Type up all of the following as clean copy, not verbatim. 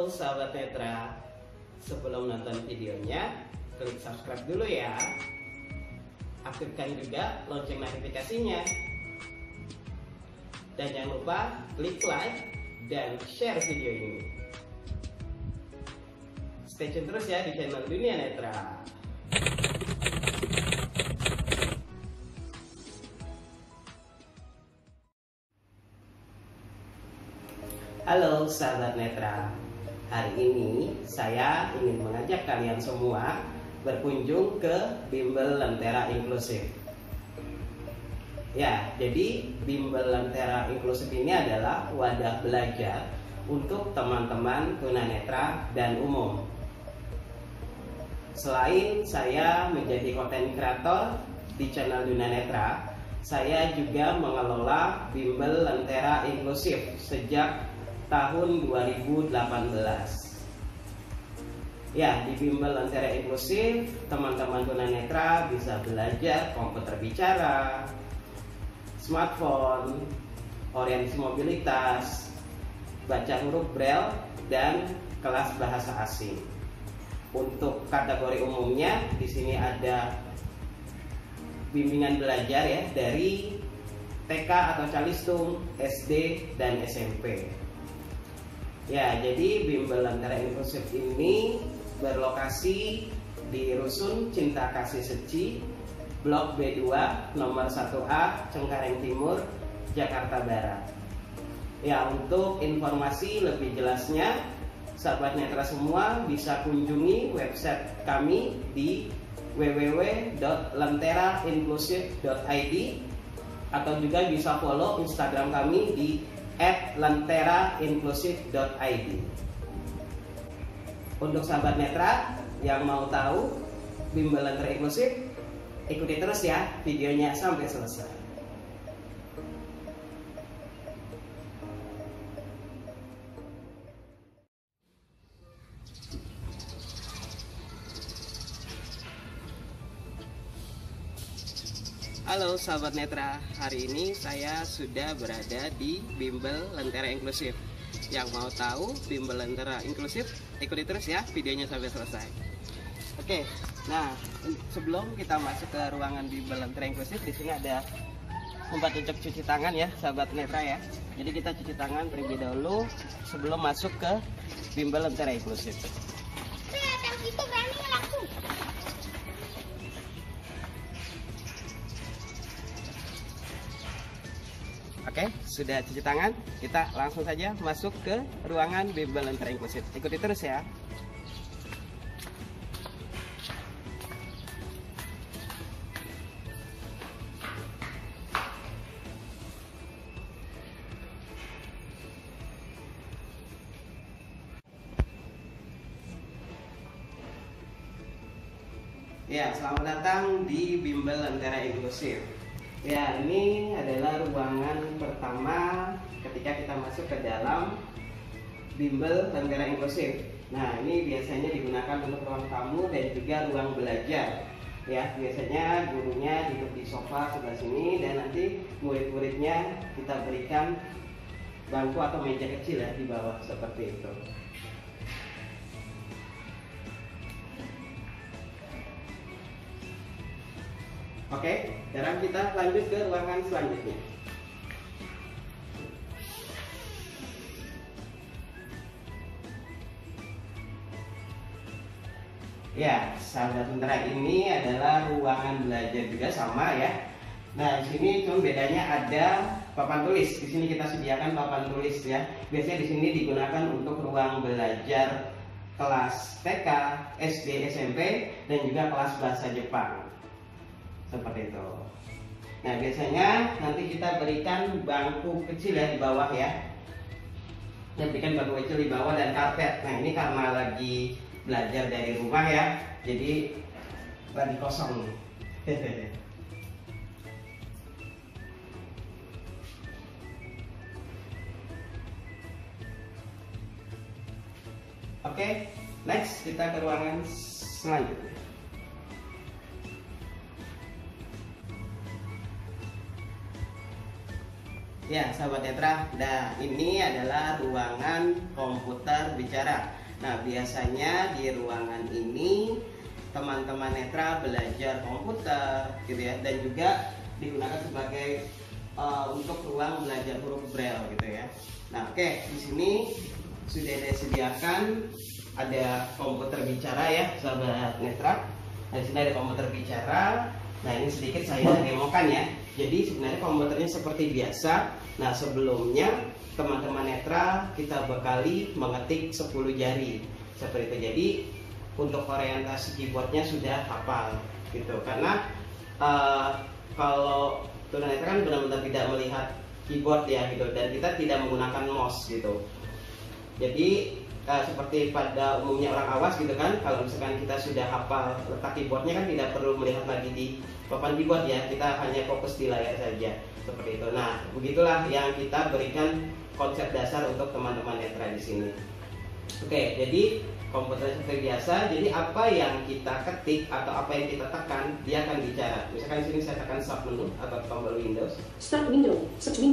sahabat Netra, sebelum nonton videonya, klik subscribe dulu ya. Aktifkan juga lonceng notifikasinya. Dan jangan lupa klik like dan share video ini. Stay tune terus ya di channel Dunia Netra. Halo sahabat Netra, hari ini saya ingin mengajak kalian semua berkunjung ke Bimbel Lentera Inklusif. Ya, jadi Bimbel Lentera Inklusif ini adalah wadah belajar untuk teman-teman tunanetra dan umum. Selain saya menjadi konten kreator di channel Dunia Netra, saya juga mengelola Bimbel Lentera Inklusif sejak tahun 2018. Ya, di Bimbel Lentera Inklusif, teman-teman tunanetra bisa belajar komputer bicara, smartphone, orientasi mobilitas, baca huruf Braille, dan kelas bahasa asing. Untuk kategori umumnya, di sini ada bimbingan belajar ya dari TK atau Calistung, SD, dan SMP. Ya, jadi Bimbel Lentera Inklusif ini berlokasi di Rusun Cinta Kasih Seci, Blok B2, nomor 1A, Cengkareng Timur, Jakarta Barat. Ya, untuk informasi lebih jelasnya, sahabat Netra semua bisa kunjungi website kami di www.lentera-inklusif.id atau juga bisa follow Instagram kami di @lentera-inklusif.id. Untuk sahabat Netra yang mau tahu Bimbel Lentera Inklusif, ikuti terus ya videonya sampai selesai. Halo sahabat Netra, hari ini saya sudah berada di Bimbel Lentera Inklusif. Yang mau tahu Bimbel Lentera Inklusif, ikuti terus ya videonya sampai selesai. Oke, nah sebelum kita masuk ke ruangan Bimbel Lentera Inklusif, di sini ada tempat untuk cuci tangan ya sahabat Netra ya. Jadi kita cuci tangan terlebih dahulu sebelum masuk ke Bimbel Lentera Inklusif. Oke, sudah cuci tangan, kita langsung saja masuk ke ruangan Bimbel Lentera Inklusif. Ikuti terus ya. Ya, selamat datang di Bimbel Lentera Inklusif. Ya, ini adalah ruangan pertama ketika kita masuk ke dalam Bimbel Lentera Inklusif. Nah, ini biasanya digunakan untuk ruang tamu dan juga ruang belajar. Ya, biasanya gurunya duduk di sofa sebelah sini dan nanti murid-muridnya kita berikan bangku atau meja kecil ya di bawah seperti itu. Oke, sekarang kita lanjut ke ruangan selanjutnya. Ya, sahabat Netra, ini adalah ruangan belajar juga sama ya. Nah, di sini cuma bedanya ada papan tulis. Di sini kita sediakan papan tulis ya. Biasanya di sini digunakan untuk ruang belajar kelas TK, SD, SMP, dan juga kelas bahasa Jepang. Seperti itu. Nah, biasanya nanti kita berikan bangku kecil ya di bawah ya. Kita berikan bangku kecil di bawah dan karpet. Nah, ini karena lagi belajar dari rumah ya, jadi lagi kosong. Oke, next kita ke ruangan selanjutnya. Ya, sahabat Netra, nah ini adalah ruangan komputer bicara. Nah, biasanya di ruangan ini teman-teman netra belajar komputer gitu ya, dan juga digunakan sebagai untuk ruang belajar huruf braille gitu ya. Nah, oke, di sini sudah disediakan ada komputer bicara ya, sahabat netra. Nah, di sini ada komputer bicara. Nah, ini sedikit saya demokan ya. Jadi sebenarnya komputernya seperti biasa. Nah, sebelumnya teman-teman netra kita bekali mengetik 10 jari seperti itu. Jadi untuk orientasi keyboardnya sudah hafal gitu. Karena kalau tunanetra kan benar-benar tidak melihat keyboard ya gitu, dan kita tidak menggunakan mouse gitu. Jadi seperti pada umumnya orang awas gitu kan, kalau misalkan kita sudah hafal letak keyboardnya kan tidak perlu melihat lagi di papan keyboard ya, kita hanya fokus di layar saja seperti itu. Nah, begitulah yang kita berikan konsep dasar untuk teman-teman netra di sini. Oke, jadi komputer seperti biasa. Jadi apa yang kita ketik atau apa yang kita tekan, dia akan bicara. Misalkan di sini saya tekan Start menu atau tombol Windows. Start window, search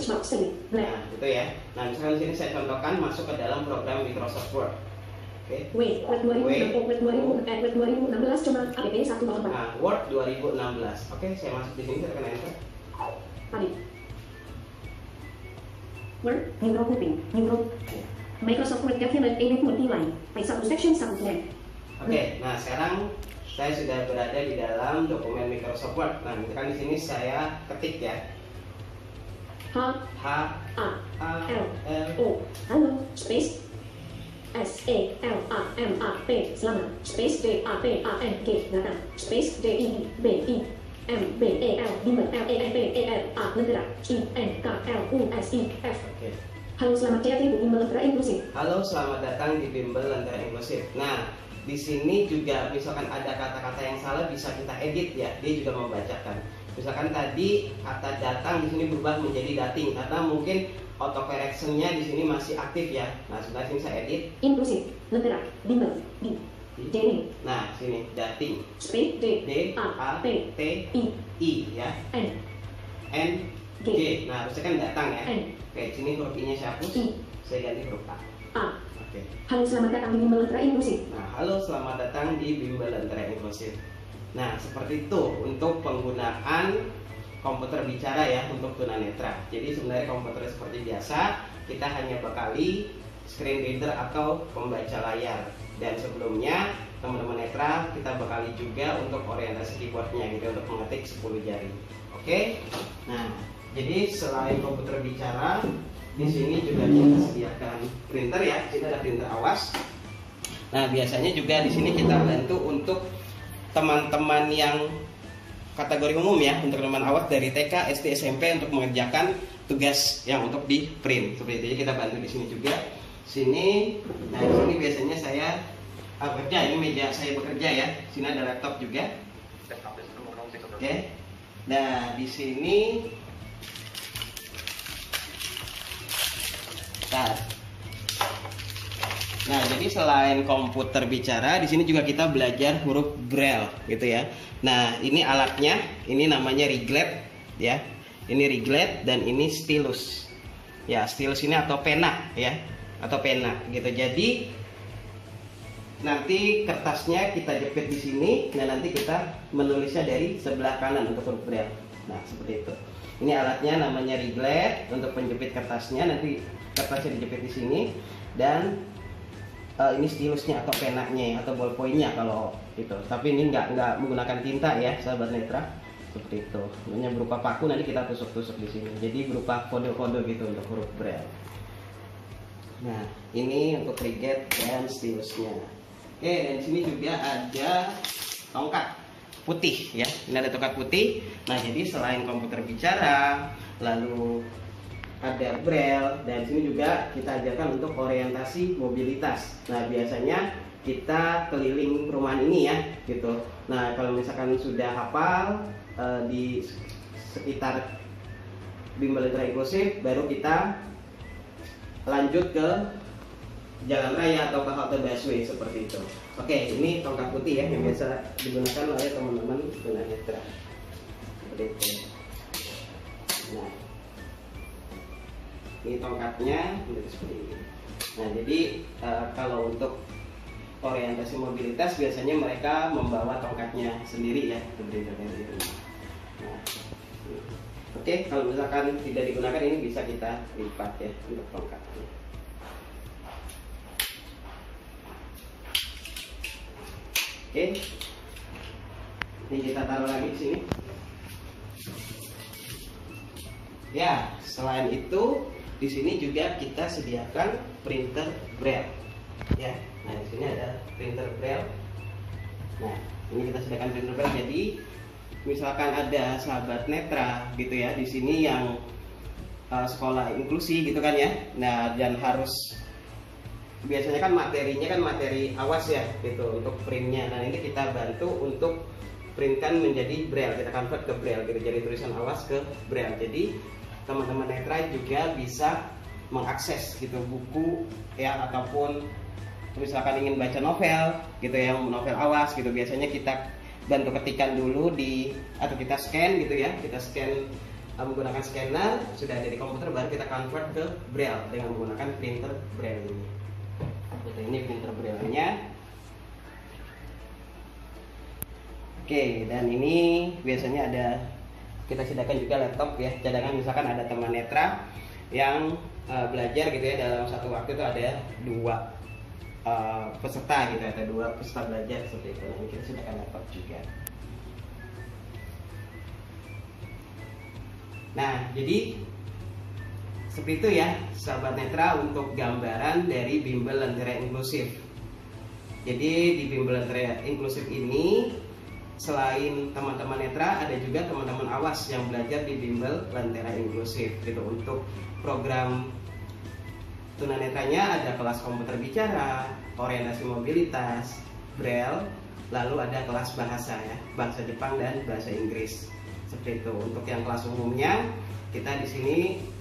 box select, blank. Nah, itu ya. Nah, misalkan di sini saya contohkan masuk ke dalam program Microsoft Word. Oke. Word 2016 cuma app 1.4. Nah, Word 2016. Oke, saya masuk di sini, saya tekan enter. Tadi. Word, new row grouping, new row. Microsoft Word document edit multiline. By satu section satu blank. Oke, nah sekarang saya sudah berada di dalam dokumen Microsoft Word. Nah, misalkan di sini saya ketik ya. H A L O halo space S E L A M A P selamat space D A P A N G datang space D I B I M B E L bimbel L E N P E R A lentera I N K L U S I F. Oke. Halo, selamat datang di bimbel lentera inklusif. Halo, selamat datang di bimbel lentera inklusif. Nah, di sini juga misalkan ada kata-kata yang salah bisa kita edit ya. Dia juga membacakan. Misalkan tadi kata datang di sini berubah menjadi dating karena mungkin autocorrection-nya di sini masih aktif ya. Nah, sebelah sini saya edit. Inklusif, lentera, bimbel, di, dating. Nah, sini dating. Space D A T I ya. N G. Nah, harusnya kan datang ya. Oke, sini huruf I-nya saya hapus. Saya ganti huruf A. Oke. Halo, selamat datang di bimbel lentera inklusif. Nah, halo, selamat datang di bimbel lentera inklusif. Nah, seperti itu untuk penggunaan komputer bicara ya untuk tunanetra. Jadi sebenarnya komputer seperti biasa, kita hanya bekali screen reader atau pembaca layar. Dan sebelumnya teman-teman netra kita bekali juga untuk orientasi keyboardnya gitu, untuk mengetik 10 jari. Oke. Nah, jadi selain komputer bicara, di sini juga kita sediakan printer ya. Di sini ada printer awas. Nah, biasanya juga di sini kita bantu untuk teman-teman yang kategori umum ya, untuk teman awas dari TK, SD, SMP untuk mengerjakan tugas yang untuk di print. Seperti itu kita bantu di sini juga. Sini, nah di sini biasanya saya bekerja. Ini meja saya bekerja ya. Sini ada laptop juga. Oke. Nah, di sini. Nah, jadi selain komputer bicara, di sini juga kita belajar huruf braille gitu ya. Nah, ini alatnya, ini namanya Riglet ya. Ini Riglet dan ini stylus. Ya, stylus ini atau pena ya, atau pena gitu. Jadi nanti kertasnya kita jepit di sini, dan nanti kita menulisnya dari sebelah kanan untuk huruf braille. Nah, seperti itu. Ini alatnya namanya Riglet untuk penjepit kertasnya. Nanti kertasnya dijepit di sini, dan ini stilusnya atau penanya atau ballpointnya kalau itu. Tapi ini nggak menggunakan tinta ya, sahabat netra. Seperti itu. Hanya berupa paku, nanti kita tusuk-tusuk di sini. Jadi berupa kode-kode gitu untuk huruf braille. Nah, ini untuk Riglet dan stilusnya. Oke, dan sini juga ada tongkat putih ya. Ini ada tongkat putih. Nah, jadi selain komputer bicara, lalu ada braille, dan sini juga kita ajarkan untuk orientasi mobilitas. Nah, biasanya kita keliling perumahan ini ya gitu. Nah, kalau misalkan sudah hafal di sekitar bimbel lentera inklusif, baru kita lanjut ke jalan raya atau ke halte busway seperti itu. Oke, ini tongkat putih ya yang biasa digunakan oleh teman-teman tunanetra. Seperti itu. Nah, ini tongkatnya seperti ini. Nah, jadi kalau untuk orientasi mobilitas biasanya mereka membawa tongkatnya sendiri ya, printernya sendiri. Nah, oke, kalau misalkan tidak digunakan ini bisa kita lipat ya untuk tongkatnya. Oke, ini kita taruh lagi di sini. Ya, selain itu di sini juga kita sediakan printer braille. Ya, nah di sini ada printer braille. Nah, ini kita sediakan printer braille. Jadi, misalkan ada sahabat netra gitu ya di sini yang sekolah inklusi gitu kan ya. Nah, dan harus biasanya kan materinya kan materi awas ya gitu untuk printnya. Nah, ini kita bantu untuk printkan menjadi braille. Kita convert ke braille gitu, jadi tulisan awas ke braille. Jadi teman-teman netra juga bisa mengakses gitu buku ya, ataupun misalkan ingin baca novel gitu ya, novel awas gitu, biasanya kita bantu ketikkan dulu atau kita scan gitu ya, kita scan menggunakan scanner, sudah ada di komputer, baru kita convert ke braille dengan menggunakan printer braille ini. Gitu, ini printer braille-nya. Oke, dan ini biasanya ada, kita sediakan juga laptop ya, cadangan misalkan ada teman netra yang belajar gitu ya, dalam satu waktu itu ada 2 peserta gitu, ada 2 peserta belajar seperti itu. Nah, kita sediakan laptop juga. Nah, jadi seperti itu ya sahabat netra untuk gambaran dari bimbel Lentera Inklusif. Jadi di bimbel Lentera Inklusif ini selain teman-teman netra, ada juga teman-teman awas yang belajar di bimbel Lentera Inklusif gitu. Untuk program tunanetranya ada kelas komputer bicara, orientasi mobilitas, braille, lalu ada kelas bahasa ya, bahasa Jepang dan bahasa Inggris. Seperti itu. Untuk yang kelas umumnya, kita di sini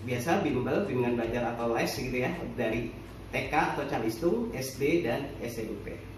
biasa bimbel, bimbingan belajar atau les gitu ya, dari TK atau Calistung, SD dan SMP.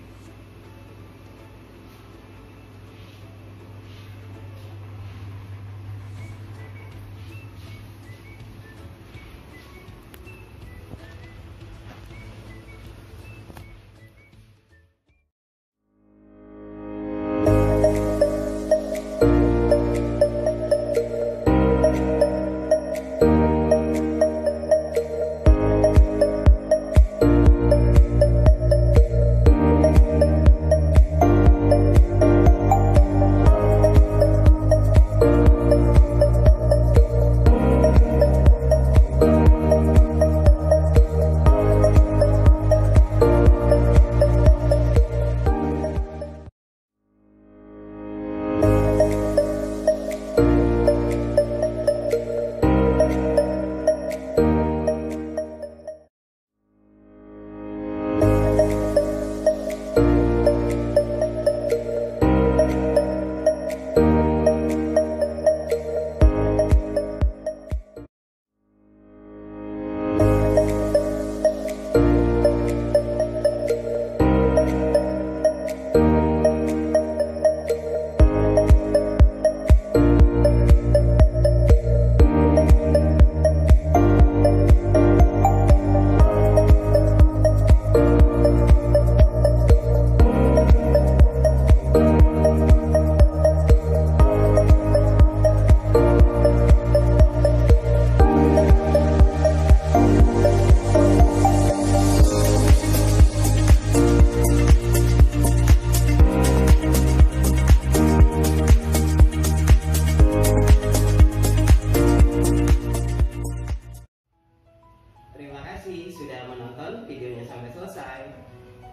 Sudah menonton videonya sampai selesai.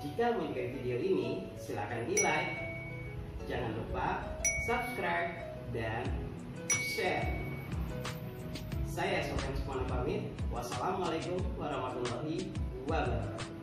Jika menyukai video ini, silakan di like. Jangan lupa subscribe dan share. Saya Sofyan Sukmana pamit. Wassalamualaikum warahmatullahi wabarakatuh.